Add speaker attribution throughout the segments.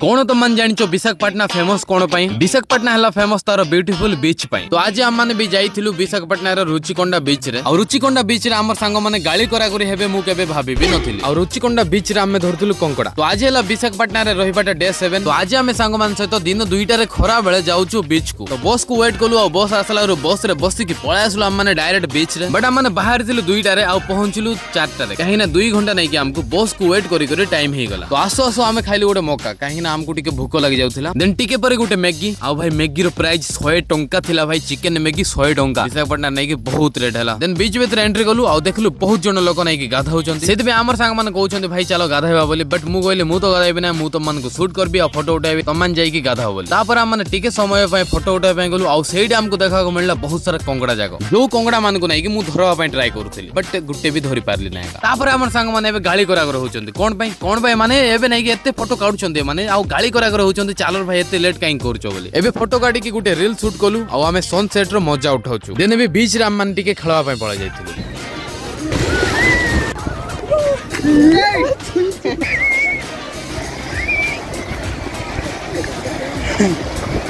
Speaker 1: कौन तुम मन जानिचो विशाखापट्टनम फेमस कौन पई? विशाखापट्टनम हला फेमस तार ब्यूटीफुल बीच पई। तो आज हम माने भी जाइथिलु विशाखापट्टनम रो रुचिकोंडा बीच रे। और रुचिकोंडा बीच रे हमर संग माने गाली करा करी हेबे मु केबे भाबी भी नथिली। और रुचिकोंडा बीच रे हम धरथिलु कंकड़ा। तो आज हला विशाखापट्टनम रे रहिबाटा डे 7। तो आज हम संग मान सहित दिन 2टा रे खरा बेले जाउछु बीच को। तो बस को वेट कलु। और बस आसला रो बस रे बसी की पळा आसलु हम माने डायरेक्ट बीच रे। बट हम माने बाहर थिलु 2टा रे आ पहुंचलु 4टा रे। काहे ना 2 घंटा नै कि हमको बस को वेट करी करी टाइम हे गला। तो आसो आसो हम खाइलु गोटे मौका। काहे ना हमको टिके भूख लगी जाउथिला। देन टिके परे गोटे मैगी। आ भाई मैगी रो प्राइस 100 टंका थिला भाई। चिकन मैगी 100 टंका। विशाखापट्टनम नै कि बहुत रेट हला। देन बीच भीतर एंट्री कलु। आ देखलु बहुत जण लोक नै कि गाधाउचंती। सेति बे हमर संग माने कहउचंती भाई चलो गाधाइबा बोली। बट मु कहले मु तो गाधाइबे ना। मु तो मन को शूट करबी आ फोटो उठाइबी। तमन जाई कि गाधाओ बोली। तापर हम माने टिके समय पय फोटो उठाइ पय गलु। आ सेइड हमको देखा को मिलला बहुत सारा कंगड़ा जागो। जो कंगड़ा मान को नै कि मु धरवा पय ट्राई करथली। बट गुटे भी धरि पारली नै। तापर हमर संग माने एबे गाली करा होचंती। कोन पय माने एबे नै कि एते फोटो काढुचंती माने आ गाली करा होचंती। चालो भाई एते लेट काई करचो बोली। एबे फोटो काढी कि गुटे रील शूट कलु। आ हमें सनसेट रो मजा उठाउछु। देन एबे बीच रे हम मान टिके खेलवा पय पळा जाइथिलु।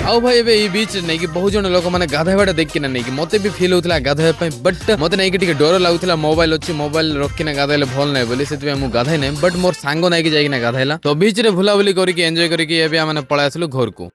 Speaker 1: आउ भाई एबे ई बीच नै कि बहुत जण लोक माने गाधाइबाटा देख कि नै कि मते भी फील होतला गाधाइ पय। बट मते नै कि टिके डर लागुतला। मोबाइल अछि मोबाइल रखि ना गाधाइले भल नै बोली। सेति मु गाधाइ नै। बट मोर सांगो नै कि जाई कि ना गाधाइला। तो बीच रे भुला बुली करी कि एन्जॉय करी कि एबे माने पळा आसलु घर को।